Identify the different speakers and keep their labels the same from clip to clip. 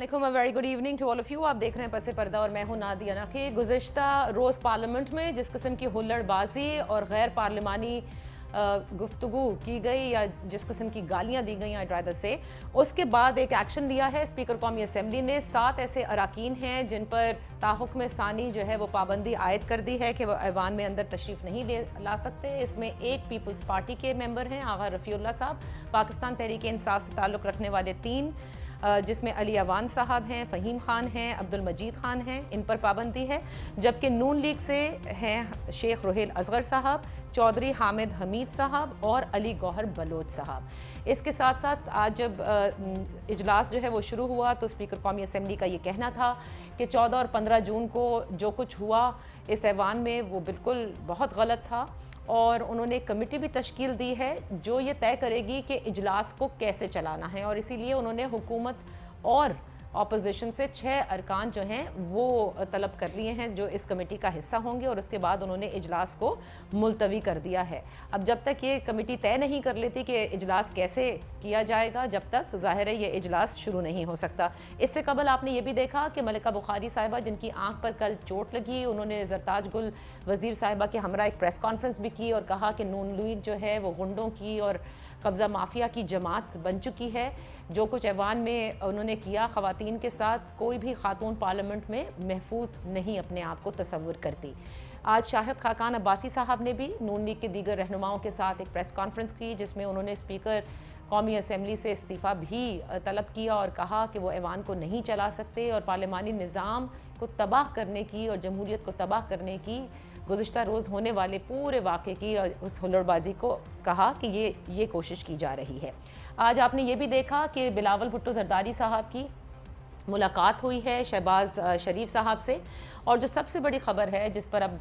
Speaker 1: अस्सलाम very good evening to all of you. आप देख रहे हैं पसे पर्दा और मैं हूं नादिया नकी। गुज़िश्ता रोज़ पार्लियामेंट में जिस किस्म की हुल्लड़बाजी और गैर पार्लिमानी गुफ्तगू की गई या जिस किस्म की गालियां दी गई रादर से, उसके बाद एक एक्शन लिया है स्पीकर कौमी असम्बली ने। 7 ऐसे अरकान हैं जिन पर ताहुक्म सानी जो है वो पाबंदी आयद कर दी है कि वो ऐवान में अंदर तशरीफ़ नहीं ला सकते। इसमें एक पीपल्स पार्टी के मेंबर हैं आगा रफ़ीउल्लाह साहब, पाकिस्तान तहरीक इंसाफ से ताल्लुक़ रखने वाले 3, जिसमें अली अवान साहब हैं, फ़हीम खान हैं, अब्दुल मजीद खान हैं, इन पर पाबंदी है। जबकि नून लीग से हैं शेख रोहेल असगर साहब, चौधरी हामिद हमीद साहब और अली गौहर बलोच साहब। इसके साथ साथ आज जब इजलास जो है वो शुरू हुआ तो स्पीकर कौमी असम्बली का ये कहना था कि 14 और 15 जून को जो कुछ हुआ इस ऐवान में वो बिल्कुल बहुत गलत था, और उन्होंने एक कमेटी भी तश्कील दी है जो ये तय करेगी कि इजलास को कैसे चलाना है। और इसीलिए उन्होंने हुकूमत और ऑपोजिशन से 6 अरकान जो हैं वो तलब कर लिए हैं जो इस कमेटी का हिस्सा होंगे, और उसके बाद उन्होंने इजलास को मुलतवी कर दिया है। अब जब तक ये कमेटी तय नहीं कर लेती कि इजलास कैसे किया जाएगा, जब तक ज़ाहिर है ये इजलास शुरू नहीं हो सकता। इससे कबल आपने ये भी देखा कि मलिका बुखारी साहिबा, जिनकी आँख पर कल चोट लगी, उन्होंने ज़रताज गुल वज़ीर साहिबा के हमरा एक प्रेस कॉन्फ्रेंस भी की और कहा कि नून लीग जो है वो गुंडों की और कब्ज़ा माफिया की जमात बन चुकी है। जो कुछ ऐवान में उन्होंने किया ख़वातीन के साथ, कोई भी खातून पार्लियामेंट में महफूज नहीं अपने आप को तसव्वुर करती। आज शाहिद खाकान अब्बासी साहब ने भी नून लीग के दीगर रहनुमाओं के साथ एक प्रेस कॉन्फ्रेंस की जिसमें उन्होंने स्पीकर कौमी असम्बली से इस्तीफ़ा भी तलब किया और कहा कि वो ऐवान को नहीं चला सकते और पार्लिमानी निज़ाम को तबाह करने की और जमहूरियत को तबाह करने की गुज़िश्ता रोज़ होने वाले पूरे वाक़े की उस हुल्लड़बाजी को कहा कि ये कोशिश की जा रही है। आज आपने ये भी देखा कि बिलावल भुट्टो ज़रदारी साहब की मुलाकात हुई है शहबाज शरीफ साहब से, और जो सबसे बड़ी ख़बर है जिस पर अब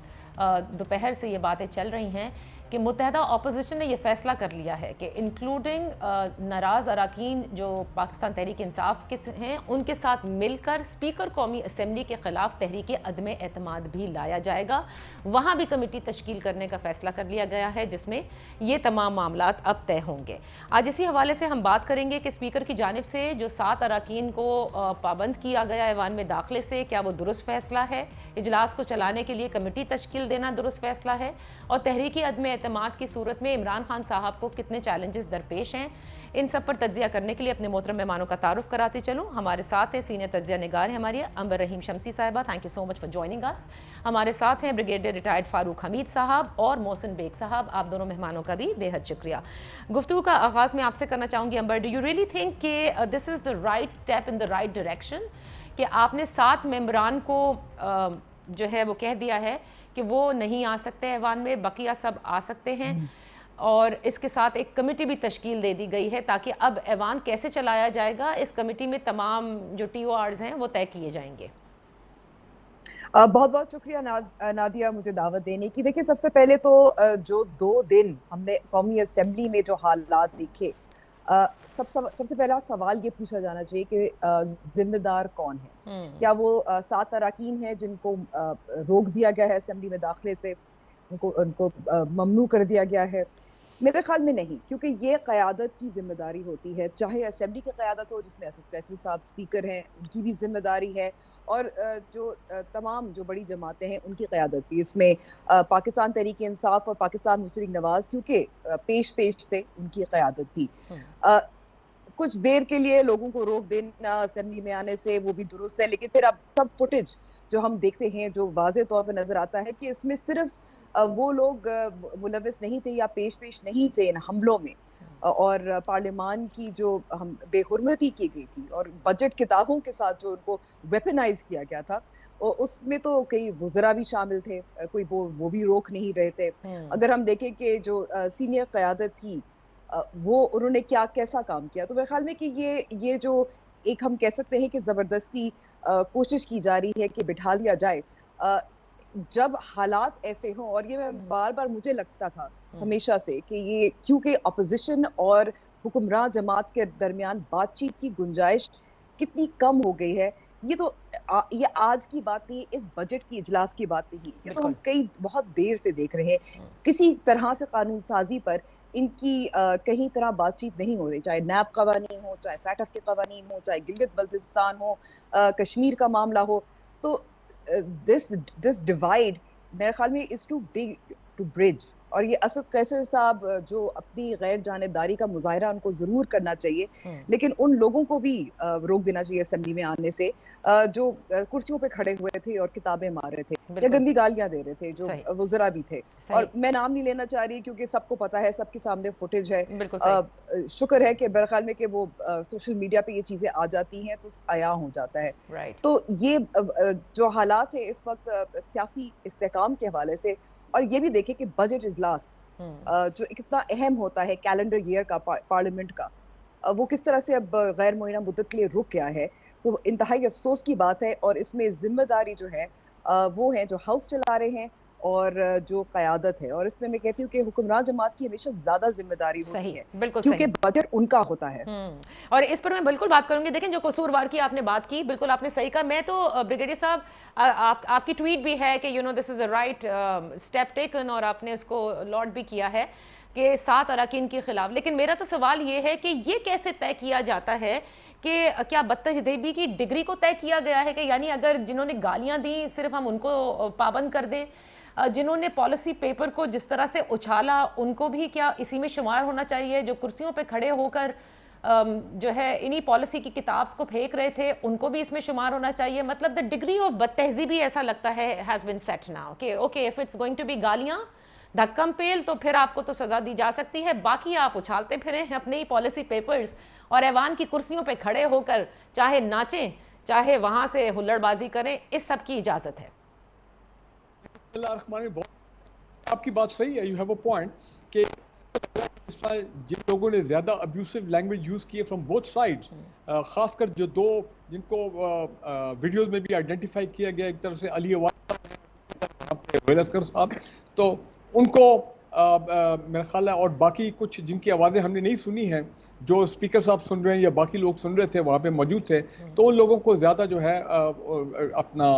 Speaker 1: दोपहर से ये बातें चल रही हैं कि मुत्तहदा अपोजिशन ने यह फ़ैसला कर लिया है कि इंक्लूडिंग नाराज़ अरकान जो पाकिस्तान तहरीक इंसाफ के हैं उनके साथ मिलकर स्पीकर कौमी असम्बली के ख़िलाफ़ तहरीक अदम एतमाद भी लाया जाएगा। वहाँ भी कमेटी तश्कील करने का फ़ैसला कर लिया गया है जिसमें ये तमाम मामलात अब तय होंगे। आज इसी हवाले से हम बात करेंगे कि स्पीकर की जानिब से जो 7 अरकान को पाबंद किया गया ऐवान में दाखिले से, क्या वो दुरुस्त फ़ैसला है? इजलास को चलाने के लिए कमेटी तश्कील देना दुरुस्त फ़ैसला है? और तहरीक अदम एतमाद की सूरत में इमरान खान साहब को कितने चैलेंजेस दरपेश हैं? इन सब पर तज्जिया करने के लिए अपने मोहतरम मेहमानों का तारुफ कराते चलूँ। हमारे साथ है सीनियर तज्जिया निगार है हमारी अंबर रहीम शमसी साहिबा, thank you so much for joining us. हमारे साथ हैं ब्रिगेडियर रिटायर्ड फारूक हमीद साहब और मोहसिन बेग साहब। आप दोनों मेहमानों का भी बेहद शुक्रिया। गुफ्तगू का आगाज़ मैं आपसे करना चाहूँगी अंबर, डू यू रियली थिंक कि this is the right step in the right direction कि आपने 7 मेंबरान को जो है वो कह दिया है कि वो नहीं आ सकते ऐवान में, बकिया सब आ सकते हैं, और इसके साथ एक कमेटी भी तश्कील दे दी गई है ताकि अब ऐवान कैसे चलाया जाएगा इस कमेटी में तमाम जो TORs हैं वो तय किए जाएंगे।
Speaker 2: बहुत बहुत शुक्रिया नादिया मुझे दावत देने की। देखिए, सबसे पहले तो जो 2 दिन हमने कौमी असम्बली में जो हालात देखे, सबसे पहला सवाल ये पूछा जाना चाहिए कि जिम्मेदार कौन है? क्या वो 7 अरकान हैं जिनको रोक दिया गया है असम्बली में दाखिले से, उनको ममनू कर दिया गया है? मेरे ख्याल में नहीं, क्योंकि ये क़यादत की ज़िम्मेदारी होती है, चाहे असम्बली की क़यादत हो जिसमें असद फैसल साहब स्पीकर हैं, उनकी भी ज़िम्मेदारी है, और तमाम जो बड़ी जमातें हैं उनकी क़यादत भी। इसमें पाकिस्तान तहरीक इंसाफ और पाकिस्तान मुस्लिम लीग नवाज़ क्योंकि पेश थे, उनकी क़यादत भी। अ, कुछ देर के लिए लोगों को रोक देना असेंबली में आने से वो भी दुरुस्त है, लेकिन फिर अब सब फुटेज जो हम देखते हैं जो वाज़े तौर पे नज़र आता है कि इसमें सिर्फ वो लोग मुलविस नहीं थे या पेश नहीं थे इन हमलों में, और पार्लियामान की जो हम बेहुरमती की गई थी और बजट किताबों के साथ जो उनको वेपनाइज किया गया था, उसमें तो कई वुज़रा भी शामिल थे, कोई वो भी रोक नहीं रहे थे। अगर हम देखें कि जो सीनियर क़यादत थी, वो उन्होंने कैसा काम किया, तो मेरे ख्याल में कि ये जो एक हम कह सकते हैं कि ज़बरदस्ती कोशिश की जा रही है कि बिठा लिया जाए, जब हालात ऐसे हों, और ये मैं बार-बार मुझे लगता था हमेशा से कि ये क्योंकि अपोज़िशन और हुक्मरान जमात के दरमियान बातचीत की गुंजाइश कितनी कम हो गई है, ये तो ये आज की बात नहीं है, इस बजट की इजलास की बात नहीं है। ये तो हम
Speaker 1: बिल्कुल।
Speaker 2: कई बहुत देर से देख रहे हैं। किसी तरह से कानून साज़ी पर इनकी कहीं तरह बातचीत नहीं हो रही, चाहे नैब कवानीन हो, चाहे फैटफ के कवानीन हो, चाहे गिलगित-बल्तिस्तान हो, कश्मीर का मामला हो। तो दिस दिस डिवाइड मेरे ख्याल में is too big to bridge, और ये असद कैसर साहब जो अपनी गैर जानिबदारी का मुज़ाहिरा उनको ज़रूर करना चाहिए,
Speaker 1: हुँ,
Speaker 2: लेकिन उन लोगों को भी रोक देना चाहिए असेंबली में आने से, जो कुर्सियों पे खड़े हुए थे और किताबें मार रहे थे या
Speaker 1: बिल्कुल,
Speaker 2: गंदी गालियाँ दे रहे थे, जो
Speaker 1: सही,
Speaker 2: वुज़रा भी थे।
Speaker 1: सही,
Speaker 2: और मैं नाम नहीं लेना चाह रही क्योंकि सबको पता है, सबके सामने फुटेज है।
Speaker 1: बिल्कुल सही,
Speaker 2: शुक्र है कि मेरे ख़्याल में कि वो सोशल मीडिया पे ये चीज़ें आ जाती हैं तो अयां हो जाता है।
Speaker 1: राइट।
Speaker 2: तो ये जो हालात है इस वक़्त सियासी इस्तेहकाम के हवाले से, और ये भी देखें कि बजट इजलास
Speaker 1: हुँ,
Speaker 2: जो कितना अहम होता है कैलेंडर ईयर का पार्लियामेंट का, वो किस तरह से अब गैर मुअय्यना मुद्दत के लिए रुक गया है, तो इंतहाई अफ़सोस की बात है। और इसमें ज़िम्मेदारी जो है वो है जो हाउस चला रहे हैं और जो क़यादत है, और इसमें मैं कहती हूँ कि हुक्मरान जमात की हमेशा ज़्यादा ज़िम्मेदारी होती
Speaker 1: सही,
Speaker 2: है,
Speaker 1: बिल्कुल
Speaker 2: क्योंकि
Speaker 1: सही।
Speaker 2: बजट उनका होता है।
Speaker 1: हुँ। और इस पर मैं बिल्कुल बात करूँगी। देखिए, जो कसूरवार की आपने बात की, बिल्कुल आपने सही कहा। मैं तो ब्रिगेडियर साहब, आप आपकी ट्वीट भी है कि this is the right step taken, और आपने उसको लॉड भी किया है कि 7 अरकान के खिलाफ। लेकिन मेरा तो सवाल ये है कि ये कैसे तय किया जाता है कि क्या बदतहज़ीबी की डिग्री को तय किया गया है कि यानी अगर जिन्होंने गालियाँ दी सिर्फ़ हम उनको पाबंद कर दें? जिन्होंने पॉलिसी पेपर को जिस तरह से उछाला उनको भी क्या इसी में शुमार होना चाहिए? जो कुर्सियों पे खड़े होकर जो है इन्हीं पॉलिसी की किताब्स को फेंक रहे थे उनको भी इसमें शुमार होना चाहिए? मतलब द डिग्री ऑफ बदतहजीबी ऐसा लगता है हैज बीन सेट नाउ कि okay, if it's going to be गालियां, धक्कम पेल, तो फिर आपको तो सजा दी जा सकती है, बाकी आप उछालते फिरें अपने ही पॉलिसी पेपर्स और ऐवान की कुर्सियों पे खड़े होकर चाहे नाचें चाहे वहां से हुल्लड़बाजी करें, इस सब की इजाजत है।
Speaker 3: आपकी बात सही है, यू हैव अ पॉइंट कि जिन लोगों ने ज्यादा अब्यूसिव लैंग्वेज यूज की है फ्रॉम बोथ साइड्स, खासकर जो दो जिनको वीडियोस में भी आइडेंटिफाई किया गया, एक तरफ से अली असगर साहब, तो उनको मेरा ख्याल है, और बाकी कुछ जिनकी आवाज़ें हमने नहीं सुनी हैं, जो स्पीकर साहब सुन रहे हैं या बाकी लोग सुन रहे थे वहाँ पे मौजूद थे, तो उन लोगों को ज़्यादा जो है अपना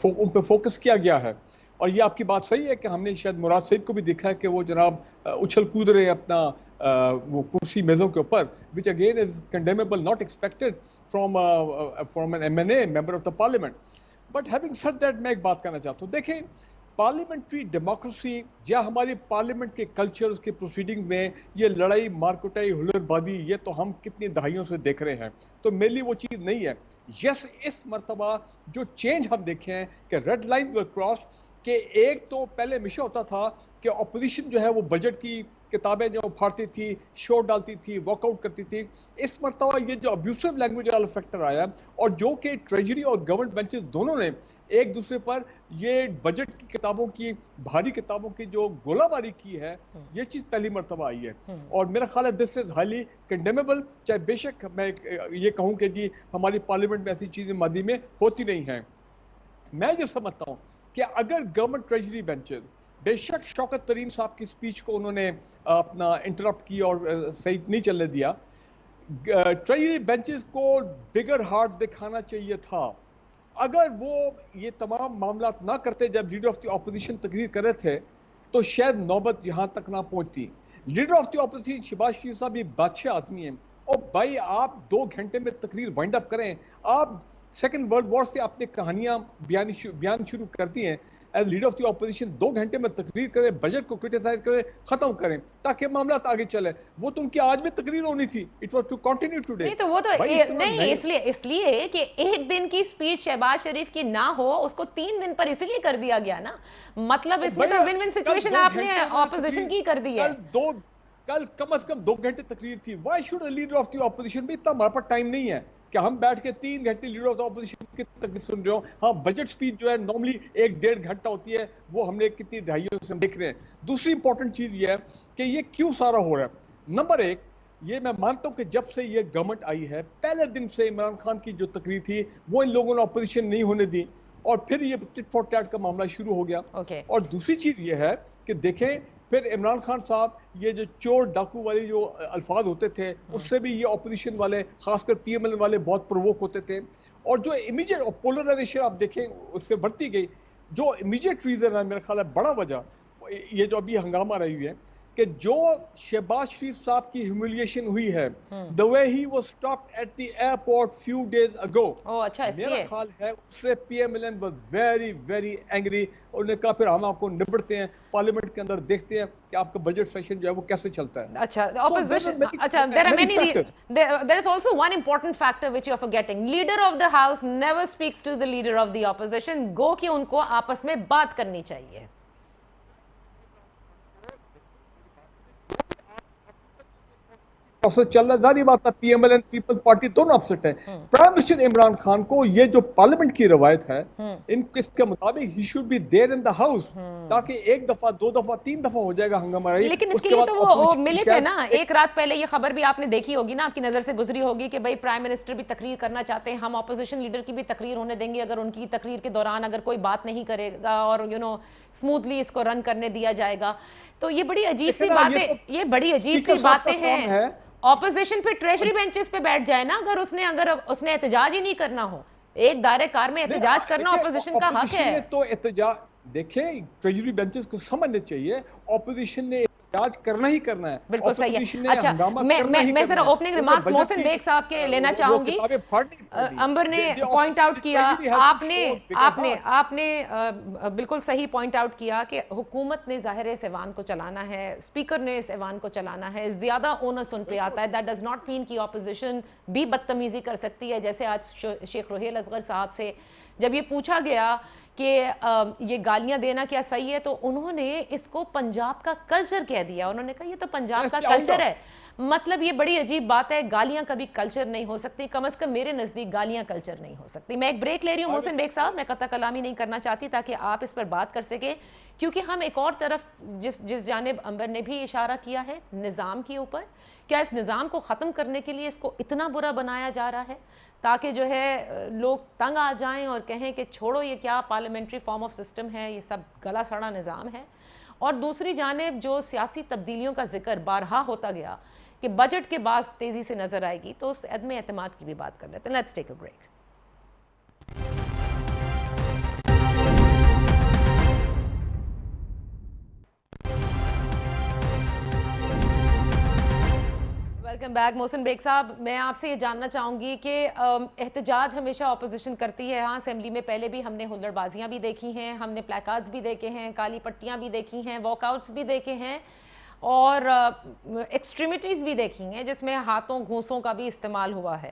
Speaker 3: उन पे फोकस किया गया है। और ये आपकी बात सही है कि हमने शायद मुराद सईद को भी देखा है कि वो जनाब उछल कूद रहे अपना वो कुर्सी मेज़ों के ऊपर, which again is condemnable, not expected from an MNA member of the parliament. But having said that, मैं एक बात कहना चाहता हूँ। देखें, पार्लियामेंट्री डेमोक्रेसी या हमारी पार्लियामेंट के कल्चर, उसके प्रोसीडिंग में ये लड़ाई, मारकुटाई, हुल्लड़बाजी, ये तो हम कितनी दहाइयों से देख रहे हैं, तो मेरे लिए वो चीज़ नहीं है। यस, इस मरतबा जो चेंज हम देखे हैं कि रेड लाइन वर क्रॉस, कि एक तो पहले हमेशा होता था कि अपोजिशन जो है वो बजट की किताबें जो फाड़ती थी, शोर डालती थी, वॉकआउट करती थी। इस मरतबा ये जो अब्यूसिव लैंग्वेज वाला फैक्टर आया, और जो कि ट्रेजरी और गवर्नमेंट बेंचेस दोनों ने एक दूसरे पर ये बजट की किताबों की, भारी किताबों की जो गोलाबारी की है, ये चीज़ पहली मरतबा आई है। और मेरा ख्याल है दिस इज हाईली कंडेमेबल। चाहे बेशक मैं ये कहूँ कि जी हमारी पार्लियामेंट में ऐसी चीज़ें मादी में होती नहीं हैं। मैं ये समझता हूँ कि अगर गवर्नमेंट ट्रेजरी बेंचेस, बेशक शौकत तरीन साहब की स्पीच को उन्होंने अपना इंटरप्ट किया और सही नहीं चलने दिया, ट्रेजरी बेंचेस को बिगर हार्ट दिखाना चाहिए था। अगर वो ये तमाम मामला ना करते जब लीडर ऑफ द ऑपोजिशन तकरीर कर रहे थे, तो शायद नौबत यहाँ तक ना पहुँचती। Leader of the opposition Shahbaz Sharif साहब ये बादशाह आदमी हैं, और भाई आप 2 घंटे में तकरीर वाइंड अप करें। आप सेकेंड वर्ल्ड वॉर से आपने कहानियां बयान शुरू कर दी हैं। As leader of the opposition 2 घंटे में तकरीर करें, बजट को क्रिटिसाइज करें, खत्म करें, ताकि मामला आगे चले। वो तो उनकी आज भी तकरीर होनी थी, it was to continue today.
Speaker 1: नहीं तो वो तो
Speaker 3: भाई इस तरह
Speaker 1: नहीं, इसलिए इसलिए कि एक दिन की स्पीच शहबाज शरीफ की ना हो, उसको 3 दिन पर इसलिए कर दिया गया ना। मतलब इसमें तो विन विन सिचुएशन आपने ऑपोजिशन की कर दी है।
Speaker 3: कल कम से कम 2 घंटे तकरीर थी। Why should a leader of the opposition भी, इतना हमारे पास टाइम नहीं है कि हम बैठ के 3 घंटे लीडर ऑफ द ऑपोजिशन की तकरीर सुन रहे हो। हाँ, बजट स्पीच जो है नॉर्मली 1-1.5 घंटा होती है, वो हमने कितनी दहाइयों से देख रहे हैं। दूसरी इंपॉर्टेंट चीज ये है कि ये क्यों सारा हो रहा है। नंबर 1, ये मैं मानता हूं कि जब से ये गवर्नमेंट आई है, पहले दिन से इमरान खान की जो तकरीर थी वो इन लोगों ने ऑपोजिशन नहीं होने दी, और फिर ये टिट फॉर टैट का मामला शुरू हो गया।
Speaker 1: ओके।
Speaker 3: और दूसरी चीज ये है कि देखें, फिर इमरान खान साहब ये जो चोर डाकू वाली जो अल्फाज होते थे, उससे भी ये ऑपोजिशन वाले, खासकर पीएमएल वाले, बहुत प्रोवोक होते थे। और जो इमीडिएट पोलराइजेशन आप देखें उससे बढ़ती गई, जो इमीडिएट रीजन है मेरा ख्याल है बड़ा वजह ये जो अभी हंगामा रही है कि जो शहबाज शरीफ साहब की ह्यूमिलिएशन हुई है, the way he was stopped at the airport few days ago,
Speaker 1: oh अच्छा,
Speaker 3: मेरा
Speaker 1: इसलिए
Speaker 3: ख्याल है उससे PMLN was very very angry. उन्होंने कहा फिर हम आपको निपटते हैं, पार्लियामेंट के अंदर देखते हैं कि आपका बजट सेशन जो है वो कैसे चलता है।
Speaker 1: अच्छा,
Speaker 3: So there
Speaker 1: opposition,
Speaker 3: are many,
Speaker 1: अच्छा, there are
Speaker 3: many
Speaker 1: many
Speaker 3: factors.
Speaker 1: there is also one important factor which you are forgetting. Leader of the house never speaks to the leader of the opposition. गो कि उनको आपस में बात करनी चाहिए।
Speaker 3: Process चल रहा है, जारी बात है पीएमएलएन पीपल्स पार्टी दोनों अपसेट है। प्राइम मिनिस्टर इमरान खान को ये जो पार्लियामेंट की रवायत है इसके मुताबिक ही should be there in the house, ताकि एक दफा दो दफा तीन दफा हो जाएगा हंगामा रही।
Speaker 1: लेकिन इसके लिए तो वो मिले थे ना, एक रात पहले ये खबर भी आपने देखी होगी ना, आपकी नजर से गुजरी होगी कि भाई प्राइम मिनिस्टर भी तकरीर करना चाहते हैं, हम ऑपोजिशन लीडर की भी तकरीर होने देंगे अगर उनकी तकरीर के दौरान अगर कोई बात नहीं करेगा और स्मूथली इसको रन करने दिया जाएगा। तो ये बड़ी अजीब सी बातें, ये बड़ी अजीब सी बातें हैं। ऑपोजिशन फिर ट्रेजरी बेंचेस पे बैठ जाए ना, अगर उसने एहतजाज ही नहीं करना हो। एक दायरे कार में एहतजाज करना ऑपोजिशन का हक है।
Speaker 3: तो एहतजाज देखें, ट्रेजरी बेंचेस को समझने चाहिए ऑपोजिशन ने एहतजाज करना ही करना है।
Speaker 1: बिल्कुल सही है। अच्छा, मैं जरा ओपनिंग रिमार्क्स मोहसिन बेग साहब के लेना चाहूंगी। अंबर ने पॉइंट आउट किया, आपने बिल्कुल सही पॉइंट आउट किया कि हुकूमत ने जाहिर है इस ऐवान को चलाना है, स्पीकर ने इस ऐवान को चलाना है, ज्यादा ओनस उन पे आता है। दैट डज नॉट मीन कि ऑपोजिशन भी बदतमीजी कर सकती है। जैसे आज शेख रोहेल असगर साहब से जब ये पूछा गया कि ये गालियां देना क्या सही है, तो उन्होंने इसको पंजाब का कल्चर कह दिया। उन्होंने कहा ये तो पंजाब का कल्चर है। मतलब ये बड़ी अजीब बात है, गालियां कभी कल्चर नहीं हो सकती, कम से कम मेरे नजदीक गालियां कल्चर नहीं हो सकती। मैं एक ब्रेक ले रही हूँ मोहसिन बेग साहब, मैं कता कलामी नहीं करना चाहती ताकि आप इस पर बात कर सके, क्योंकि हम एक और तरफ जिस जानिब अंबर ने भी इशारा किया है निज़ाम के ऊपर, क्या इस निज़ाम को ख़त्म करने के लिए इसको इतना बुरा बनाया जा रहा है ताकि जो है लोग तंग आ जाएं और कहें कि छोड़ो ये क्या पार्लियामेंट्री फॉर्म ऑफ सिस्टम है, ये सब गला सड़ा निज़ाम है। और दूसरी जानिब जो सियासी तब्दीलियों का जिक्र बारहा होता गया कि बजट के बाद तेज़ी से नज़र आएगी, तो उस अदम एतमाद की भी बात कर लेते हैं। Let's take a break. Welcome back Mohsin Baig साहब, मैं आपसे ये जानना चाहूँगी कि एहतजाज हमेशा अपोजिशन करती है। हाँ, असेंबली में पहले भी हमने हुल्लड़बाजियाँ भी देखी हैं, हमने प्लेकार्ड्स भी देखे हैं, काली पट्टियाँ भी देखी हैं, वॉकआउट्स भी देखे हैं और एक्सट्रीमिटीज़ भी देखी हैं जिसमें हाथों घूंसों का भी इस्तेमाल हुआ है।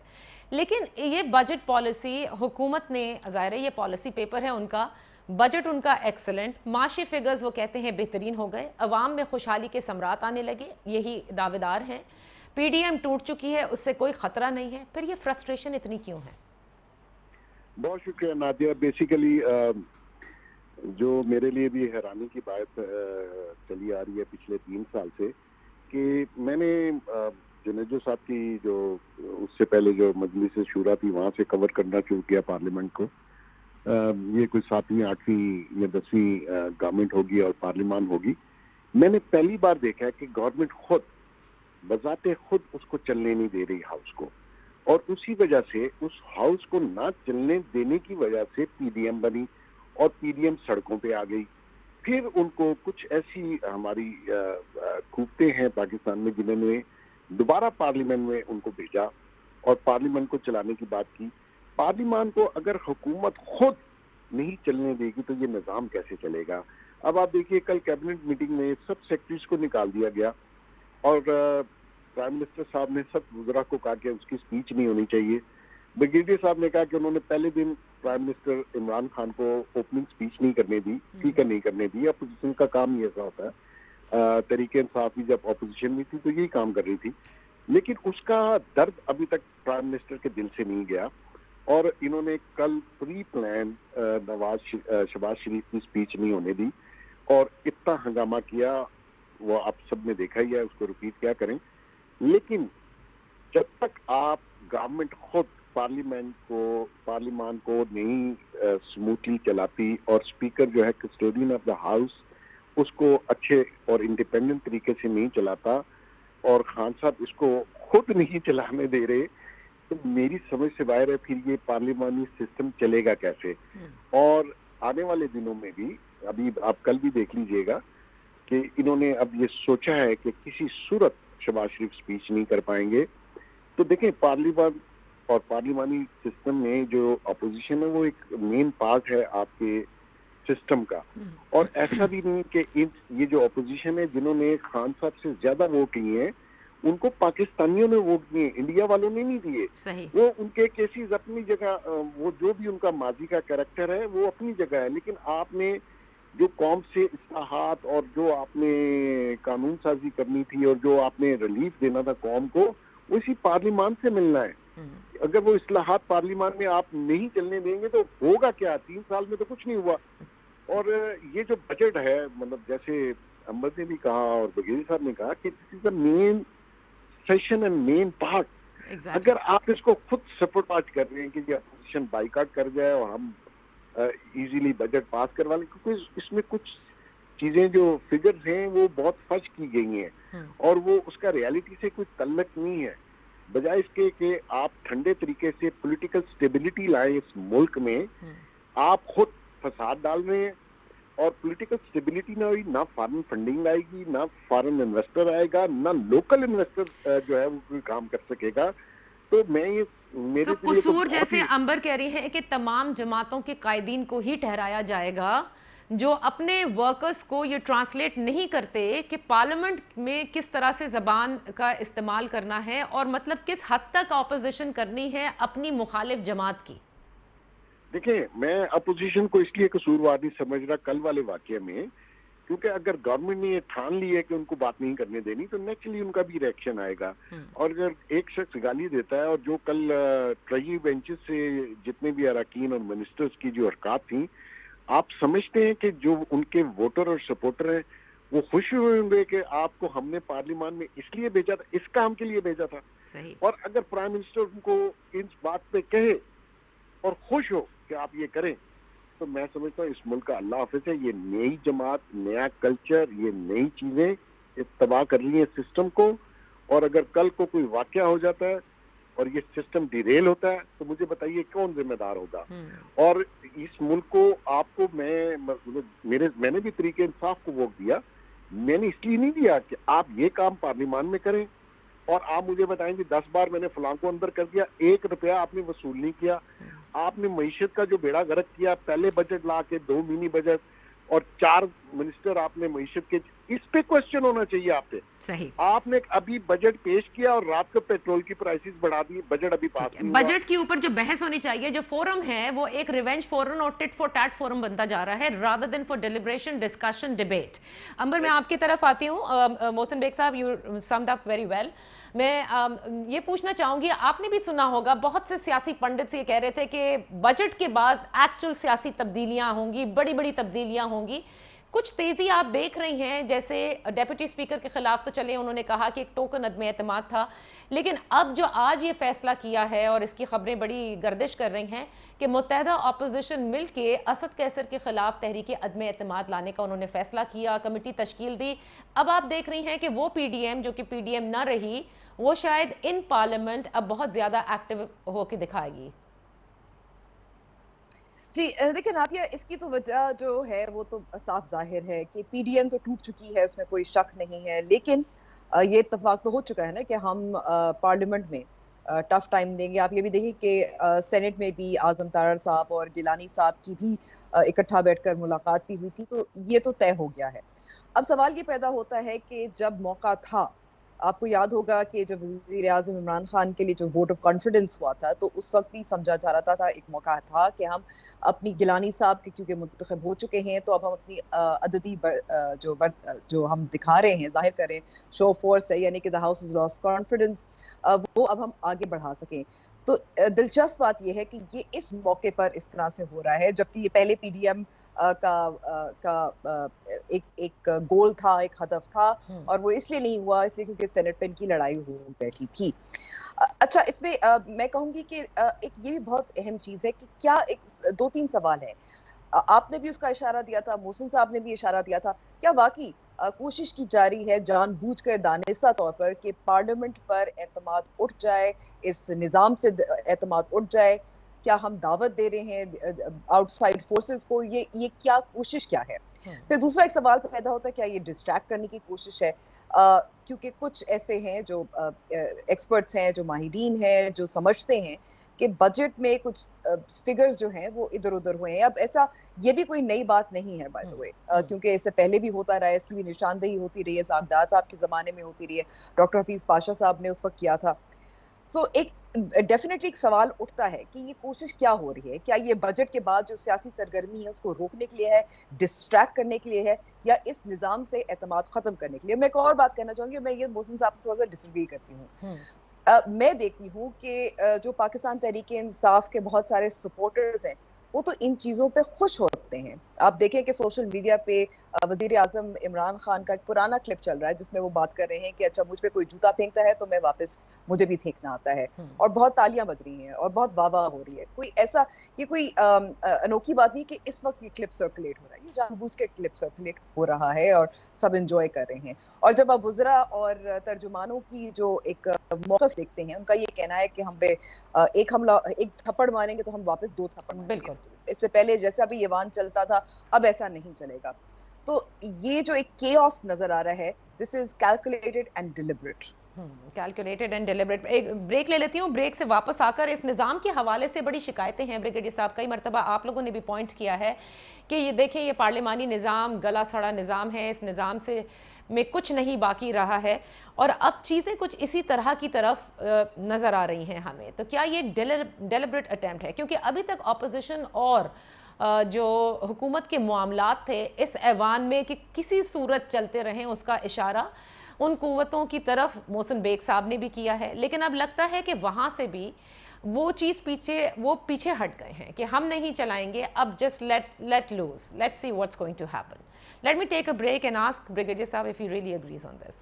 Speaker 1: लेकिन ये बजट पॉलिसी हुकूमत ने, ज़ाहिर है ये पॉलिसी पेपर है उनका, बजट उनका एक्सेलेंट, माशी फिगर्स वो कहते हैं बेहतरीन हो गए, अवाम में खुशहाली के समरात आने लगे, यही दावेदार हैं। पीडीएम टूट चुकी है, उससे कोई खतरा नहीं है, फिर ये फ्रस्ट्रेशन इतनी क्यों है?
Speaker 4: बहुत शुक्रिया नादिया। बेसिकली जो मेरे लिए भी हैरानी की बात चली आ रही है पिछले 3 साल से कि मैंने जुनेजो साहब की जो उससे पहले जो मजलिस शूरा थी वहाँ से कवर करना शुरू किया पार्लियामेंट को। ये कोई 7वीं 8वीं या 10वीं गवर्नमेंट होगी और पार्लियामान होगी। मैंने पहली बार देखा है कि गवर्नमेंट खुद बजाते खुद उसको चलने नहीं दे रही हाउस को, और उसी वजह से उस हाउस को ना चलने देने की वजह से पीडीएम बनी और पीडीएम सड़कों पे आ गई। फिर उनको कुछ ऐसी हमारी खूबते हैं पाकिस्तान में जिन्होंने दोबारा पार्लियामेंट में उनको भेजा और पार्लियामेंट को चलाने की बात की। पार्लियामेंट को अगर हुकूमत खुद नहीं चलने देगी तो ये निज़ाम कैसे चलेगा? अब आप देखिए, कल कैबिनेट मीटिंग में सब सेक्रेटरीज को निकाल दिया गया और प्राइम मिनिस्टर साहब ने सब वज़रा को कहा कि उसकी स्पीच नहीं होनी चाहिए। ब्रिगेडियर साहब ने कहा कि उन्होंने पहले दिन प्राइम मिनिस्टर इमरान खान को ओपनिंग स्पीच नहीं करने दी, स्पीकर नहीं करने दी। अपोजिशन का काम ही ऐसा होता है। तरीके इंसाफ जब अपोजिशन में थी तो यही काम कर रही थी, लेकिन उसका दर्द अभी तक प्राइम मिनिस्टर के दिल से नहीं गया और इन्होंने कल प्री प्लान शहबाज शरीफ की स्पीच नहीं होने दी और इतना हंगामा किया, वो आप सब ने देखा ही है, उसको रिपीट क्या करें। लेकिन जब तक आप गवर्नमेंट खुद पार्लियामान को नहीं स्मूथली चलाती और स्पीकर जो है कस्टोडियन ऑफ द हाउस उसको अच्छे और इंडिपेंडेंट तरीके से नहीं चलाता और खान साहब इसको खुद नहीं चलाने दे रहे, तो मेरी समझ से बाहर है फिर ये पार्लिमानी सिस्टम चलेगा कैसे। और आने वाले दिनों में भी, अभी आप कल भी देख लीजिएगा कि इन्होंने अब ये सोचा है कि किसी सूरत शहबाज शरीफ स्पीच नहीं कर पाएंगे। तो देखें, पार्लियामेंट और पार्लिमानी सिस्टम में जो अपोजिशन है वो एक मेन पार्ट है आपके सिस्टम का। और ऐसा भी नहीं कि ये जो अपोजिशन है जिन्होंने खान साहब से ज्यादा वोट लिए हैं उनको पाकिस्तानियों ने वोट दिए, इंडिया वालों ने नहीं दिए।
Speaker 1: सही।
Speaker 4: वो उनके केसेस अपनी जगह, वो जो भी उनका माजी का कैरेक्टर है वो अपनी जगह है, लेकिन आपने जो कौम से इस्लाहात और जो आपने कानून साजी करनी थी और जो आपने रिलीफ देना था कौम को, वो इसी पार्लियामान से मिलना है। अगर वो इस्लाहात पार्लियामान में आप नहीं चलने देंगे तो होगा क्या? 3 साल में तो कुछ नहीं हुआ। और ये जो बजट है, मतलब जैसे अंबर ने भी कहा और बघेल साहब ने कहा कि this is the main session and main part. अगर आप इसको खुद सपोर्ट कर रहे हैं कि ये अपोजिशन बाइकआउट कर जाए और हम इजीली बजट पास करवा लें, क्योंकि इसमें कुछ चीजें जो फिगर्स हैं वो बहुत फर्ज की गई हैं और वो उसका रियलिटी से कोई तल्लक नहीं है। बजाय इसके कि आप ठंडे तरीके से पॉलिटिकल स्टेबिलिटी लाएं इस मुल्क में, आप खुद फसाद डाल रहे हैं और पॉलिटिकल स्टेबिलिटी ना हुई, ना फॉरेन फंडिंग आएगी, ना फॉरेन इन्वेस्टर आएगा, ना लोकल इन्वेस्टर जो है वो कोई काम कर सकेगा। तो मैं ये मेरे
Speaker 1: तो कसूर जैसे अंबर कह रही है कि तमाम जमातों के कायदीन को ही ठहराया जाएगा जो अपने वर्कर्स को ये ट्रांसलेट नहीं करते कि पार्लियामेंट में किस तरह से जबान का इस्तेमाल करना है और मतलब किस हद तक ऑपोजिशन करनी है अपनी मुखालिफ जमात की।
Speaker 4: देखिए, मैं अपोजिशन को इसलिए कसूरवार नहीं समझ रहा कल वाले वाकये में, क्योंकि अगर गवर्नमेंट ने ये ठान ली है कि उनको बात नहीं करने देनी तो नेचुरली उनका भी रिएक्शन आएगा। और अगर एक शख्स गाली देता है, और जो कल ट्रेजरी बेंचेस से जितने भी अरकान और मिनिस्टर्स की जो हरकत थी, आप समझते हैं कि जो उनके वोटर और सपोर्टर हैं वो खुश हुए होंगे कि आपको हमने पार्लियामान में इसलिए भेजा था, इस काम के लिए भेजा था।
Speaker 1: सही।
Speaker 4: और अगर प्राइम मिनिस्टर उनको इस बात पे कहे और खुश हो कि आप ये करें, तो मैं समझता हूँ इस मुल्क का अल्लाह हाफिज है। ये नई जमात, नया कल्चर, ये नई चीजें ये तबाह कर रही है सिस्टम को। और अगर कल को कोई वाकया हो जाता है और ये सिस्टम डिरेल होता है तो मुझे बताइए कौन जिम्मेदार होगा। और इस मुल्क को आपको मैंने भी तरीके इंसाफ को वोट दिया, मैंने इसलिए नहीं दिया कि आप ये काम पार्लियामान में करें और आप मुझे बताएंगे 10 बार मैंने फलां को अंदर कर दिया, 1 रुपया आपने वसूल नहीं किया। आपने मईशत का जो बेड़ा गर्क किया, पहले बजट ला के 2 मिनी बजट और 4 मिनिस्टर आपने मईशत के, इस पे क्वेश्चन होना चाहिए आप पे।
Speaker 1: सही।
Speaker 4: आपने अभी बजट पेश किया और रात को पेट्रोल की प्राइसेस बढ़ा दी, बजट अभी पास नहीं हुआ।
Speaker 1: बजट के ऊपर जो बहस होनी चाहिए, जो फोरम है वो एक रिवेंज फोरम और टिट फॉर टैट फोरम बनता जा रहा है rather than for deliberation, discussion, debate. Amber, मैं आपकी तरफ आती हूँ। मोहसिन बेग साहब, you summed up very well. मैं ये पूछना चाहूंगी, आपने भी सुना होगा बहुत से सियासी पंडित ये कह रहे थे कि बजट के बाद एक्चुअल सियासी तब्दीलियां होंगी, बड़ी बड़ी तब्दीलियां होंगी। कुछ तेजी आप देख रही हैं, जैसे डेप्यूटी स्पीकर के खिलाफ तो चले, उन्होंने कहा कि एक टोकन अदम एतमाद था, लेकिन अब जो आज ये फैसला किया है और इसकी खबरें बड़ी गर्दिश कर रही हैं कि मुत्तहदा अपोजिशन मिल के असद कैसर के खिलाफ तहरीक अदम एतमाद लाने का उन्होंने फैसला किया, कमेटी तश्कील दी। अब आप देख रही हैं कि वो पीडीएम जो कि पीडीएम ना रही, वो शायद इन पार्लियामेंट अब बहुत ज्यादा एक्टिव होकर दिखाएगी।
Speaker 2: जी देखिए नादिया, इसकी तो वजह जो है वो तो साफ जाहिर है कि पीडीएम तो टूट चुकी है, इसमें कोई शक नहीं है। लेकिन ये इत्तेफाक तो हो चुका है ना कि हम पार्लियामेंट में टफ टाइम देंगे। आप ये भी देखिए कि सेनेट में भी आजम तारड़ साहब और गिलानी साहब की भी इकट्ठा बैठकर मुलाकात भी हुई थी, तो ये तो तय हो गया है। अब सवाल ये पैदा होता है कि जब मौका था, आपको याद होगा कि जब वज़ीर आज़म इमरान खान के लिए जो वोट ऑफ कॉन्फिडेंस हुआ था, तो उस वक्त भी समझा जा रहा था एक मौका था कि हम अपनी गिलानी साहब के क्योंकि मुंतखब हो चुके हैं, तो अब हम अपनी अददी जो हम दिखा रहे हैं, जाहिर करें, शो फोर्स है, यानी कि the house is lost confidence, वो अब हम आगे बढ़ा सकें। तो दिलचस्प बात यह है कि ये इस मौके पर इस तरह से हो रहा है, जबकि ये पहले पीडीएम का एक गोल था, एक हदफ था, और वो इसलिए नहीं हुआ इसलिए क्योंकि सेनेट पे इनकी लड़ाई हो बैठी थी। अच्छा, इसमें मैं कहूंगी कि एक ये भी बहुत अहम चीज है कि क्या एक 2-3 सवाल है। आपने भी उसका इशारा दिया था, मोहसिन साहब ने भी इशारा दिया था, क्या वाकई कोशिश की जा रही है जानबूझकर दानिस्ता तौर पर कि पार्लियामेंट पर एतमाद उठ जाए, इस निज़ाम से एतमाद उठ जाए। क्या हम दावत दे रहे हैं आउटसाइड फोर्सेस को? ये क्या कोशिश क्या है? फिर दूसरा एक सवाल पैदा होता है, क्या ये डिस्ट्रैक्ट करने की कोशिश है? क्योंकि कुछ ऐसे हैं जो एक्सपर्ट्स हैं, जो माहिरीन हैं, जो समझते हैं कि बजट में कुछ फिगर्स जो हैं वो इधर-उधर हुए हैं। अब ऐसा ये भी कोई नई बात नहीं है बाय द वे, क्योंकि इससे पहले भी होता रहा है, इसकी भी निशानदेही होती रही है, सागदार साहब के ज़माने में होती रही है, डॉक्टर हफीज़ पाशा साहब ने उस वक़्त किया था। सो एक डेफिनेटली एक सवाल उठता है कि ये कोशिश क्या हो रही है? क्या ये बजट के बाद जो सियासी सरगर्मी है उसको रोकने के लिए है, डिस्ट्रैक्ट करने के लिए है, या इस निज़ाम से एतमाद ख़त्म करने के लिए? मैं एक और बात कहना चाहूँगी, मैं ये मोहसिन साहब से थोड़ा-सा डिसएग्री करती हूँ। मैं देखती हूँ कि जो पाकिस्तान तहरीक-ए-इंसाफ के बहुत सारे सपोर्टर्स हैं, वो तो इन चीज़ों पे खुश होते हैं। आप देखें कि सोशल मीडिया पे वज़ीर-ए-आज़म इमरान खान का एक पुराना क्लिप चल रहा है जिसमें वो बात कर रहे हैं कि अच्छा मुझ पे कोई जूता फेंकता है तो मैं वापस मुझे भी फेंकना आता है, और बहुत तालियां बज रही हैं और बहुत वाह-वाह हो रही है। कोई ऐसा ये कोई अनोखी बात नहीं कि इस वक्त ये क्लिप सर्कुलेट हो रहा है, ये जानबूझ के क्लिप सर्कुलेट हो रहा है और सब एंजॉय कर रहे हैं। और जब आप वुज़रा और तर्जुमानों की जो एक मौक़िफ़ देखते हैं, उनका ये कहना है कि हम पे एक थप्पड़ मारेंगे तो हम वापस 2 थप्पड़ मारेंगे।
Speaker 1: बिल्कुल।
Speaker 2: इससे पहले जैसा भी ईवान चलता था, अब ऐसा नहीं चलेगा। तो ये जो एक केओस नजर आ रहा है, this is calculated and deliberate.
Speaker 1: Calculated and deliberate. एक ब्रेक ले लेती हूँ, ब्रेक से वापस आकर इस निज़ाम के हवाले से बड़ी शिकायतें हैं ब्रिगेडियर साहब, कई मरतबा आप लोगों ने भी पॉइंट किया है कि ये देखें, ये पार्लिमानी निज़ाम गला सड़ा निज़ाम है, इस निज़ाम से में कुछ नहीं बाकी रहा है और अब चीज़ें कुछ इसी तरह की तरफ नज़र आ रही हैं हमें। तो क्या ये एक डेलिबरेट अटैम्प्ट है? क्योंकि अभी तक अपोजिशन और जो हुकूमत के मामलात थे इस ऐवान में कि किसी सूरत चलते रहें, उसका इशारा उन कुव्वतों की तरफ मोहसिन बेग साहब ने भी किया है, लेकिन अब लगता है कि वहाँ से भी वो चीज़ पीछे हट गए हैं कि हम नहीं चलाएंगे, अब just let loose, let's see what's going to happen. Let me take a break and ask Brigadier Saab if he really agrees on this.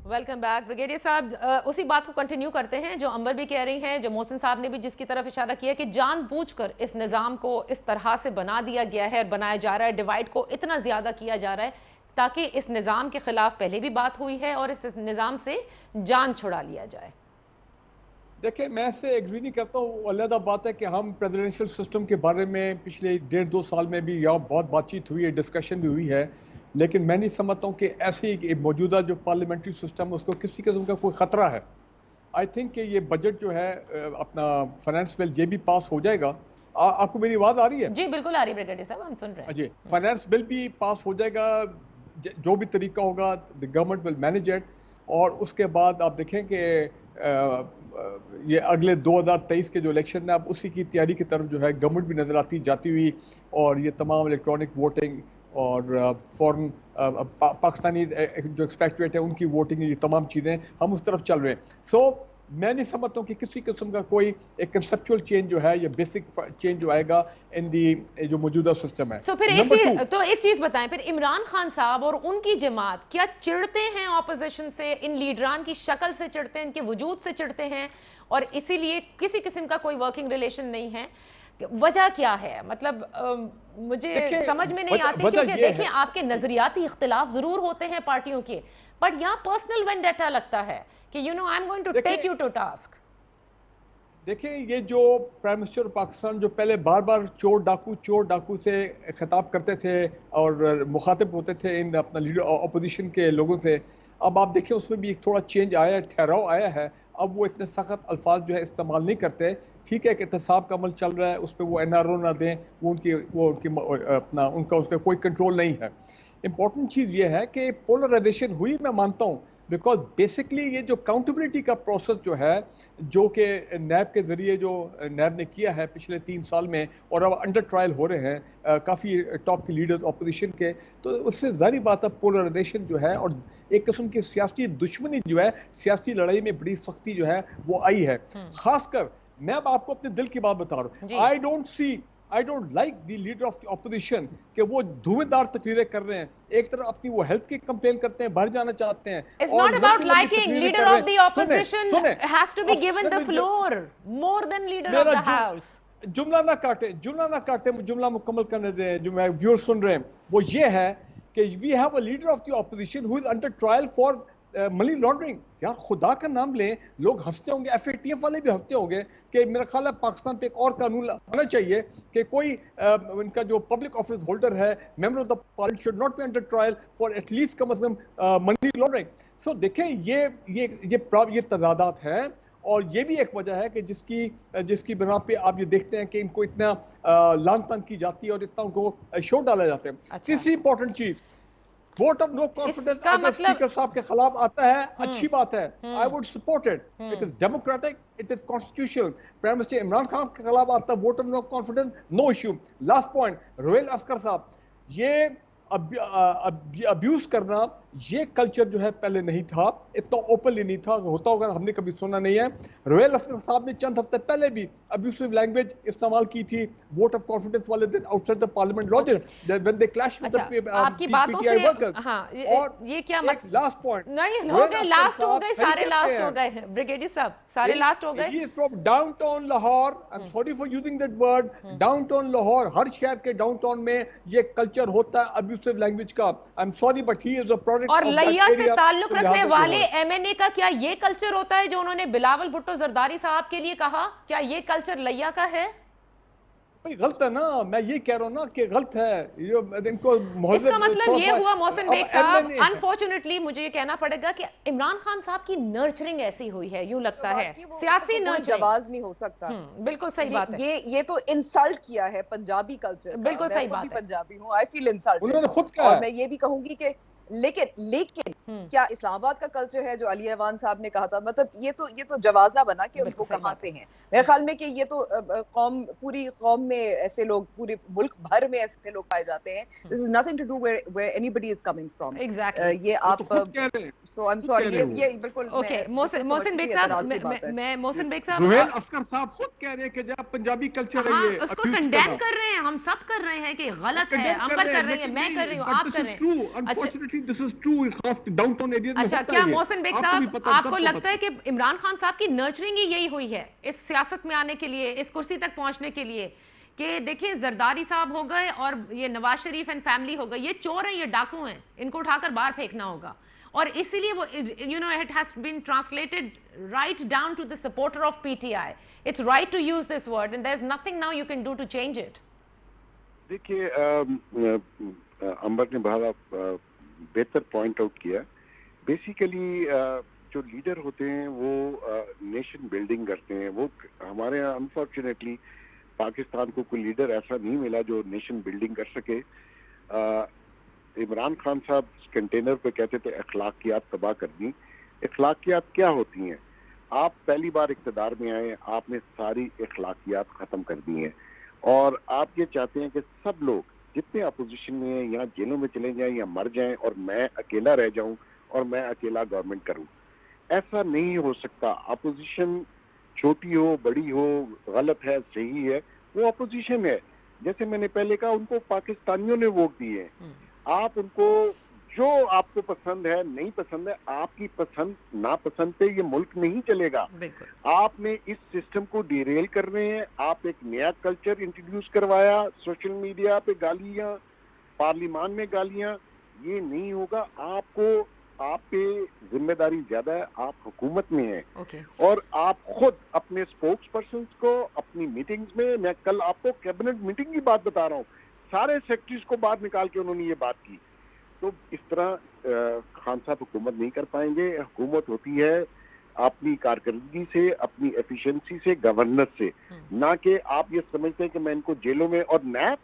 Speaker 1: Welcome back brigadier साहब। उसी बात को कंटिन्यू करते हैं जो अंबर भी कह रही हैं, जो मोहसिन साहब ने भी जिसकी तरफ इशारा किया कि जानबूझकर इस निज़ाम को इस तरह से बना दिया गया है, बनाया जा रहा है, डिवाइड को इतना ज़्यादा किया जा रहा है ताकि इस निज़ाम के खिलाफ पहले भी बात हुई है और इस निज़ाम से जान छुड़ा लिया जाए।
Speaker 3: देखिए, मैं इससे एग्री नहीं करता हूँ। अलग बात है कि हम प्रेसिडेंशियल सिस्टम के बारे में पिछले 1.5-2 साल में भी यहाँ बहुत बातचीत हुई है, डिस्कशन भी हुई है, लेकिन मैं नहीं समझता हूँ कि ऐसी मौजूदा जो पार्लियामेंट्री सिस्टम है उसको किसी किस्म का कोई ख़तरा है। आई थिंक कि ये बजट जो है अपना फाइनेंस बिल ये भी पास हो जाएगा। आपको मेरी आवाज़ आ रही है?
Speaker 1: जी बिल्कुल आ रही है ब्रिगेडियर साहब, हम सुन रहे हैं।
Speaker 3: जी, फाइनेंस बिल भी पास हो जाएगा, जो भी तरीका होगा the government will manage it. और उसके बाद आप देखें कि ये अगले 2023 के जो इलेक्शन है, अब उसी की तैयारी की तरफ जो है गवर्नमेंट भी नज़र आती जाती हुई, और ये तमाम इलेक्ट्रॉनिक वोटिंग और फॉरेन पाकिस्तानी जो एक्सपेक्ट्रेट है उनकी वोटिंग, ये तमाम चीज़ें हम उस तरफ चल रहे हैं। सो मैं नहीं समझता हूँ कि किसी किस्म का कोई एक कंसेप्चुअल चेंज जो है या बेसिक चेंज जो आएगा इन दी जो मौजूदा सिस्टम है।
Speaker 1: So, फिर एक चीज बताएं, फिर इमरान खान साहब और उनकी जमात क्या चिढ़ते हैं ऑपोजिशन से? इन लीडरान की शक्ल से चिढ़ते हैं, इनके वजूद से चिढ़ते हैं, और इसीलिए किसी किस्म का कोई वर्किंग रिलेशन नहीं है? वजह क्या है? मतलब मुझे समझ में नहीं आती, क्योंकि देखिए आपके नजरियाती इख्तिलाफ जरूर होते हैं पार्टियों के, बट यहाँ पर्सनल वेंडेटा लगता है कि you know I am going to take you to task.
Speaker 3: देखिए, ये जो प्राइम मिनिस्टर पाकिस्तान जो पहले बार बार चोर डाकू से खिताब करते थे और मुखातिब होते थे इन अपना लीडर अपोजिशन के लोगों से, अब आप देखिए उसमें भी एक थोड़ा चेंज आया है, ठहराव आया है। अब वो इतने सख्त अल्फाज जो है इस्तेमाल नहीं करते। ठीक है कि एहतसाब का अमल चल रहा है, उस पर वो NRO ना दें, वो उनकी अपना उनका उस पर कोई कंट्रोल नहीं है। इम्पॉर्टेंट चीज़ ये है कि पोलराइजेशन हुई, मैं मानता हूँ, बिकॉज बेसिकली ये जो काउंटेबिलिटी का प्रोसेस जो है, जो कि नैब के ज़रिए जो नैब ने किया है पिछले 3 साल में, और अब अंडर ट्रायल हो रहे हैं काफ़ी टॉप के लीडर्स अपोजिशन के, तो उससे ज़ाहिर बात है पोलराइजेशन जो है और एक किस्म की सियासी दुश्मनी जो है, सियासी लड़ाई में बड़ी सख्ती जो है वो आई है। खासकर मैं अब आपको अपने दिल की बात बता रहा हूँ। I don't like the leader of the opposition कि वो धुएंधार तकरीरें कर रहे हैं, एक तरफ अपनी वो हेल्थ की कंप्लेन करते हैं, बाहर जाना चाहते हैं।
Speaker 1: It's not about liking. Leader of the opposition has to be given the floor more than leader of the house.
Speaker 3: जुमला ना काटे, जुमला मुकम्मल करने दें। जो मैं व्यूअर सुन रहे हैं वो ये है कि we have a leader of the opposition who is under trial for money laundering. यार खुदा का नाम लें, लोग हंसते होंगे, FATF वाले भी हंसते होंगे कि मेरा ख्याल है पाकिस्तान पे एक और कानून आना चाहिए कि कोई इनका जो पब्लिक ऑफिस होल्डर है, member of the parliament, should not be under trial for at least कम से कम मनी लॉन्ड्रिंग। सो देखें ये तजादात है, और ये भी एक वजह है कि जिसकी बिना पे आप ये देखते हैं कि इनको इतना लान तान की जाती है और इतना उनको शो डाला जाता है।
Speaker 1: अच्छा।
Speaker 3: तीसरी इंपॉर्टेंट चीज, वोट ऑफ नो कॉन्फिडेंस अगर स्पीकर साहब के खिलाफ आता है, अच्छी बात है, I would support it, it is democratic, it is constitutional. Prime minister Imran Khan के खिलाफ आता है vote of no confidence, no issue. Last point, Roheel Askar साहब, ये अब्यूज करना, ये कल्चर जो है पहले नहीं था, इतना ओपनली नहीं था, होता होगा हमने कभी सुना नहीं है। रोहेल अस्कर साहब ने चंद हफ्ते पहले भी अब्यूसिव लैंग्वेज इस्तेमाल की थी वोट ऑफ कॉन्फिडेंस वाले दिन outside the parliament logic when they clash with the
Speaker 1: आपकी बातों से और ये क्या
Speaker 3: एक लास्ट पॉइंट
Speaker 1: नहीं हो गए, लास्ट हो गए, सारे लास्ट हो गए हैं ब्रिगेडियर साहब, सारे लास्ट हो गए।
Speaker 3: He is from downtown Lahore, I am sorry for using that word, downtown Lahore. हर शहर के डाउनटाउन में ये कल्चर होता है अब्यूसिव लैंग्वेज का। आई am sorry but he is a product
Speaker 1: और लैया से ताल्लुक रखने वाले MNA का क्या ये कल्चर होता है जो उन्होंने बिलावल भुट्टो जरदारी साहब के लिए कहा? क्या ये कल्चर लैया का है?
Speaker 3: भाई गलत है ना, मैं ये कह रहा हूँ ना कि गलत है। ये इनको
Speaker 1: इसका मतलब ये हुआ मोहसिन बेग साहब, अनफॉर्चुनेटली मुझे ये कहना पड़ेगा कि इमरान खान साहब की नर्चरिंग ऐसी हुई है, यूं लगता है सियासी नर्चरिंग
Speaker 2: जवाब नहीं हो सकता।
Speaker 1: बिल्कुल सही बात है।
Speaker 2: ये तो इंसल्ट किया है पंजाबी कल्चर।
Speaker 1: बिल्कुल सही बात है।
Speaker 2: पंजाबी हूँ, आई फील इंसल्ट।
Speaker 3: उन्होंने खुद कहा।
Speaker 2: और मैं ये भी कहूंगी कि लेकिन क्या इस्लामाबाद का कल्चर है जो अली अवान साहब ने कहा था, मतलब ये तो जवाजा बना कि उनको कहां से हैं। मेरे ख्याल में कि ये तो पूरी कौम में ऐसे लोग, पूरे मुल्क भर में ऐसे लोग पाए जाते हैं। This is nothing to do where anybody is coming from.
Speaker 1: Exactly
Speaker 2: ये आप सो आई एम सॉरी, ये बिल्कुल
Speaker 1: ओके। मोहसिन बेग साहब, मैं मोहसिन बेग साहब,
Speaker 3: रोहेल अस्कर साहब खुद कह रहे हैं कि जब पंजाबी कल्चर है ये
Speaker 1: उसको कंडेम कर रहे हैं, हम सब कर रहे हैं कि गलत है, अंबर कर रही है, मैं कर रही हूं, आप कर रहे हैं।
Speaker 3: This is true, खास डाउनटाउन एरिया में।
Speaker 1: अच्छा, क्या मोहसिन बेग साहब आपको लगता है कि इमरान खान साहब की नर्चरिंग ही यही हुई है इस सियासत में आने के लिए, इस कुर्सी तक पहुंचने के लिए? कि देखिए जरदारी साहब हो गए और ये नवाज शरीफ एंड फैमिली हो गई, ये चोर हैं, ये डाकू हैं, इनको उठाकर बाहर फेंकना होगा। और इसीलिए वो it has been translated write down to the supporter of PTI। It's right to use this word and there is nothing now you can do to change it.
Speaker 4: देखिए अंबर ने बड़ा बेहतर पॉइंट आउट किया। बेसिकली जो leader होते हैं वो nation building करते हैं। वो हमारे यहाँ अनफॉर्चुनेटली पाकिस्तान को कोई लीडर ऐसा नहीं मिला जो नेशन बिल्डिंग कर सके। इमरान खान साहब कंटेनर पे कहते थे अखलाकियात तबाह करनी। अखलाकियात क्या होती हैं? आप पहली बार इक़्तिदार में आए, आपने सारी अखलाकियात ख़त्म कर दी हैं और आप ये चाहते हैं कि सब लोग जितने अपोजिशन में हैं यहाँ जेलों में चले जाएं या मर जाएं और मैं अकेला रह जाऊं और मैं अकेला गवर्नमेंट करूं। ऐसा नहीं हो सकता। अपोजिशन छोटी हो, बड़ी हो, गलत है, सही है, वो अपोजिशन है। जैसे मैंने पहले कहा, उनको पाकिस्तानियों ने वोट दिए हैं। आप उनको जो आपको पसंद है, नहीं पसंद है, आपकी पसंद नापसंद पे ये मुल्क नहीं चलेगा। आपने इस सिस्टम को डिरेल कर रहे हैं। आप एक नया कल्चर इंट्रोड्यूस करवाया, सोशल मीडिया पे गालियां, पार्लियामान में गालियां, ये नहीं होगा। आपको, आप पे जिम्मेदारी ज्यादा है, आप हुकूमत में हैं और आप खुद अपने स्पोक्स पर्सन को अपनी मीटिंग्स में, मैं कल आपको कैबिनेट मीटिंग की बात बता रहा हूँ, सारे सेक्रेटरीज को बाहर निकाल के उन्होंने ये बात की। तो इस तरह खान साहब हुकूमत नहीं कर पाएंगे। हुकूमत होती है अपनी कारकर्दगी से, अपनी एफिशिएंसी से, गवर्नेंस से, ना कि आप ये समझते हैं कि मैं इनको जेलों में, और नैब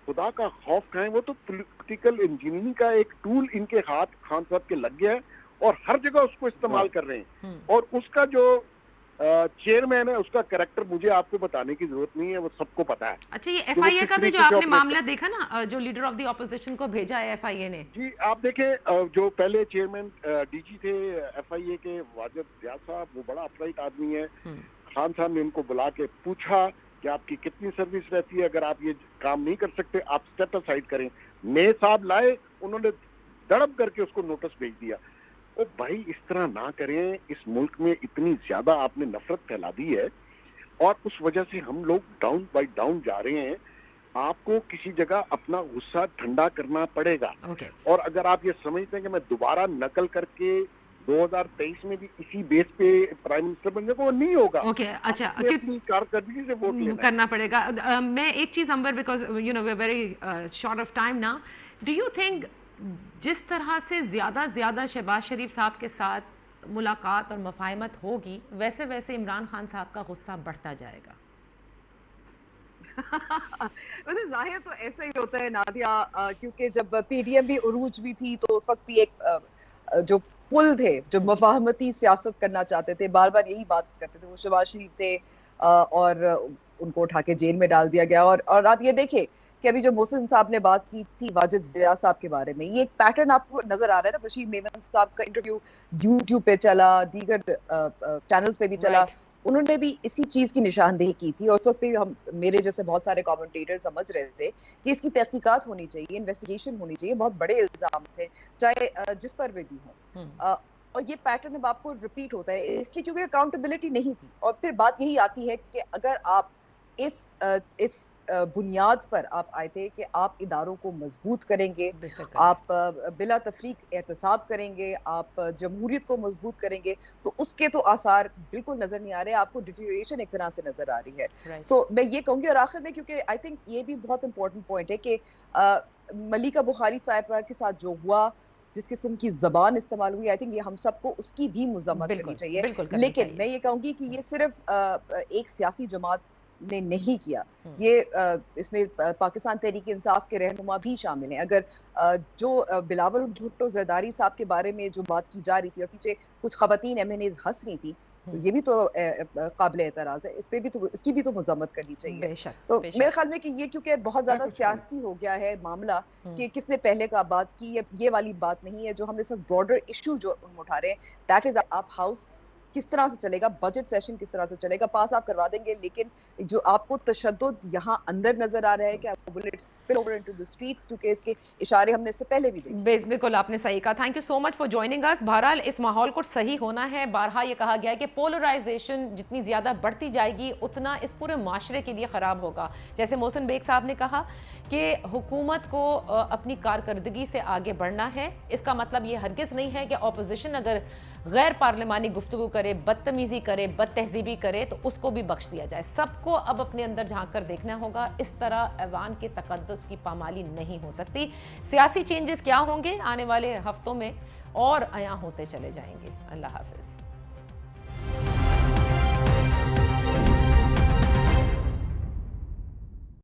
Speaker 4: खुदा का खौफ खाएं, वो तो पॉलिटिकल इंजीनियरिंग का एक टूल इनके हाथ खान साहब के लग गया है और हर जगह उसको इस्तेमाल कर रहे हैं। और उसका जो चेयरमैन है, उसका कैरेक्टर मुझे आपको बताने की जरूरत नहीं है, वो सबको पता है।
Speaker 1: अच्छा, ये FIA का भी जो आपने मामला देखा ना, जो लीडर ऑफ द ऑपोजिशन को भेजा है FIA ने,
Speaker 4: जी आप देखें, जो पहले चेयरमैन DG थे FIA के वाजिद ज़िया साहब, वो बड़ा अपराइट आदमी है। खान साहब ने उनको बुला के पूछा कि आपकी कितनी सर्विस रहती है, अगर आप ये काम नहीं कर सकते आप स्टेप असाइड करें। मे साहब लाए, उन्होंने दड़प करके उसको नोटिस भेज दिया। ओ भाई इस तरह ना करें, इस मुल्क में इतनी ज्यादा आपने नफरत फैला दी है और उस वजह से हम लोग डाउन बाय डाउन जा रहे हैं। आपको किसी जगह अपना गुस्सा ठंडा करना पड़ेगा। और अगर आप ये समझते हैं कि मैं दोबारा नकल करके 2023 में भी इसी बेस पे प्राइम मिनिस्टर बन जाऊंगा, वो नहीं होगा।
Speaker 1: अच्छा,
Speaker 4: अपनी कारकर्दगी से वोट लेना
Speaker 1: करना पड़ेगा। मैं एक चीज Amber, because you know we are very short of time ना, डू यू थिंक जिस तरह से ज्यादा शहबाज शरीफ साहब के साथ मुलाकात और मफाहमत होगी, वैसे वैसे इमरान खान साहब का गुस्सा बढ़ता जाएगा?
Speaker 2: वैसे जाहिर तो ऐसा ही होता है नादिया, क्योंकि जब पीडीएम भी उरूज भी थी तो उस वक्त भी एक जो पुल थे जो मफाहमती सियासत करना चाहते थे, बार बार यही बात करते थे, वो शहबाज शरीफ थे और उनको उठा के जेल में डाल दिया गया। और आप ये देखें कि अभी जो मोहसिन साहब ने बात की थी वाजिद ज़िया साहब के बारे में, ये एक पैटर्न आपको नजर आ रहा है ना। बशीर मेमन साहब का इंटरव्यू यूट्यूब पे चला, दीगर चैनल्स पे भी चला, उन्होंने भी इसी चीज की निशानदेही की थी। और उस वक्त भी हम, मेरे जैसे बहुत सारे कमेंटेटर समझ रहे थे कि इसकी तहकीकात होनी चाहिए, इन्वेस्टिगेशन होनी चाहिए, बहुत बड़े इल्जाम थे चाहे जिस पर भी हो। और ये पैटर्न अब आपको रिपीट होता है इसलिए क्योंकि अकाउंटेबिलिटी नहीं थी। और फिर बात यही आती है कि अगर आप इस बुनियाद पर आप आए थे कि आप इदारों को मजबूत करेंगे, आप बिला तफरीक एहतसाब करेंगे, आप जमहूरियत को मजबूत करेंगे, तो उसके तो आसार बिल्कुल नजर नहीं आ रहे, आपको डिटीरिएशन एक तरह से नजर आ रही है। सो मैं ये कहूंगी, और आखिर में क्योंकि आई थिंक ये भी बहुत इंपॉर्टेंट पॉइंट है कि मलिका बुखारी साहिबा के साथ जो हुआ, जिस किस्म की जबान इस्तेमाल हुई, आई थिंक ये हम सबको उसकी भी मजम्मत करनी चाहिए। लेकिन मैं ये कहूंगी कि ये सिर्फ एक सियासी जमात ने नहीं किया, ये इसमें पाकिस्तान तहरीक इंसाफ के रहनुमा भी शामिल हैं। अगर जो बिलावल भुट्टो जरदारी साहब के बारे में जो बात की जा रही थी और पीछे कुछ खवातीन MNAs हंस रही थी, तो ये भी तो काबिल एतराज है, इस पे भी तो, इसकी भी तो मजम्मत करनी चाहिए। तो मेरे ख्याल में कि ये क्योंकि बहुत ज्यादा सियासी हो गया है मामला कि किसने पहले का बात की, ये वाली बात नहीं है। जो हम इस वक्त ब्रॉडर इशू जो हम उठा रहे हैं, दैट इज आप हाउस किस तरह से चलेगा, बजट सेशन किस तरह से चलेगा, पास आप करवा देंगे, लेकिन जो आपको तशद्दुद यहाँ अंदर नजर आ रहा है कि आपको bullet spill over into the streets, क्योंकि इसके इशारे हमने इससे पहले भी देखे।
Speaker 1: बिल्कुल आपने सही कहा। Thank you so much for joining us. बहरहाल इस माहौल को सही होना है। बारहा ये कहा गया है कि पोलराइजेशन जितनी ज़्यादा बढ़ती जाएगी उतना इस पूरे माशरे के लिए ख़राब होगा। जैसे मोहसिन बेग साहब ने कहा कि हुकूमत को अपनी कारकर्दगी से आगे बढ़ना है। इसका मतलब ये हरगिज़ नहीं है कि अपोजिशन अगर गैर पार्लिमानी गुफ्तगू करे, बदतमीज़ी करे, बदतहजीबी करे तो उसको भी बख्श दिया जाए। सबको अब अपने अंदर झांक कर देखना होगा। इस तरह ऐवान के तकद्दुस की पामाली नहीं हो सकती। सियासी चेंजेस क्या होंगे आने वाले हफ्तों में और अयां होते चले जाएंगे। अल्लाह हाफिज़।